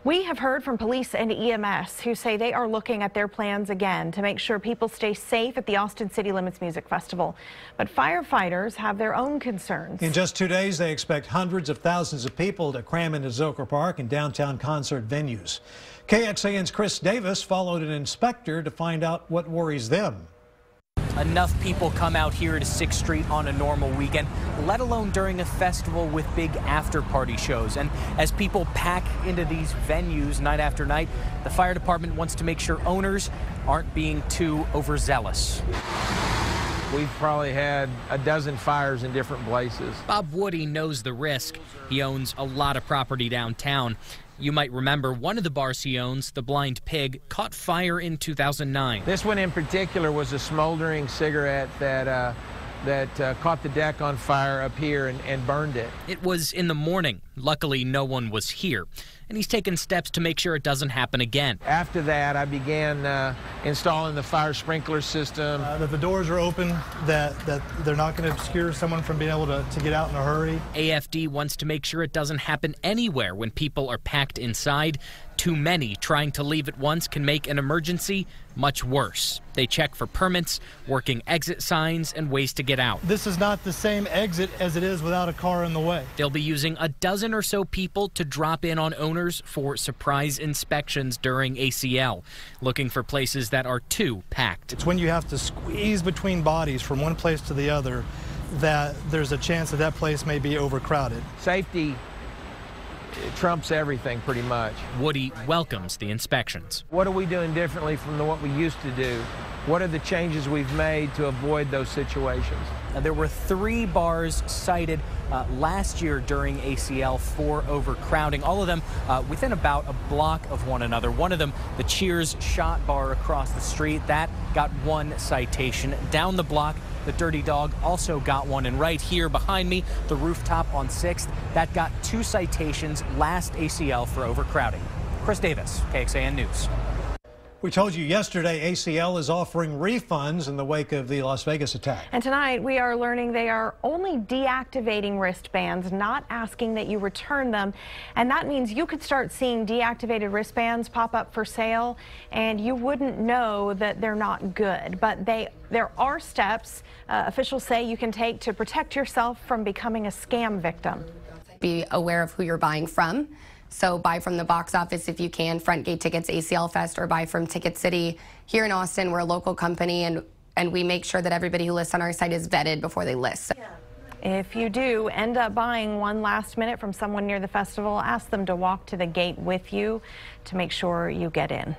We have heard from police and EMS who say they are looking at their plans again to make sure people stay safe at the Austin City Limits Music Festival. But firefighters have their own concerns. In just 2 days, they expect hundreds of thousands of people to cram into Zilker Park and downtown concert venues. KXAN's Chris Davis followed an inspector to find out what worries them. Enough people come out here to 6th Street on a normal weekend, let alone during a festival with big after-party shows. And as people pack into these venues night after night, the fire department wants to make sure owners aren't being too overzealous. We've probably had a dozen fires in different places. Bob Woody knows the risk. He owns a lot of property downtown. You might remember one of the bars he owns, the Blind Pig, caught fire in 2009. This one in particular was a smoldering cigarette that caught the deck on fire up here and burned it. It was in the morning. Luckily, no one was here. And he's taken steps to make sure it doesn't happen again. After that, I began installing the fire sprinkler system. That the doors are open, that they're not going to obscure someone from being able to get out in a hurry. AFD wants to make sure it doesn't happen anywhere when people are packed inside. Too many trying to leave at once can make an emergency much worse. They check for permits, working exit signs, and ways to get out. This is not the same exit as it is without a car in the way. They'll be using a dozen or so people to drop in on owners for surprise inspections during ACL, looking for places that are too packed. It's when you have to squeeze between bodies from one place to the other that there's a chance that that place may be overcrowded. Safety trumps everything pretty much. Woody welcomes the inspections. What are we doing differently from what we used to do? What are the changes we've made to avoid those situations? There were 3 bars cited last year during ACL for overcrowding, all of them within about a block of one another. One of them, the Cheers Shot Bar across the street, that got 1 citation. Down the block, the Dirty Dog also got 1. And right here behind me, the Rooftop on 6th, that got 2 citations last ACL for overcrowding. Chris Davis, KXAN News. We told you yesterday ACL is offering refunds in the wake of the Las Vegas attack. And tonight we are learning they are only deactivating wristbands, not asking that you return them. And that means you could start seeing deactivated wristbands pop up for sale and you wouldn't know that they're not good. But there are steps officials say you can take to protect yourself from becoming a scam victim. Be aware of who you're buying from. So buy from the box office if you can, Front Gate Tickets, ACL Fest, or buy from Ticket City. Here in Austin, we're a local company, and we make sure that everybody who lists on our site is vetted before they list. If you do end up buying one last minute from someone near the festival, ask them to walk to the gate with you to make sure you get in.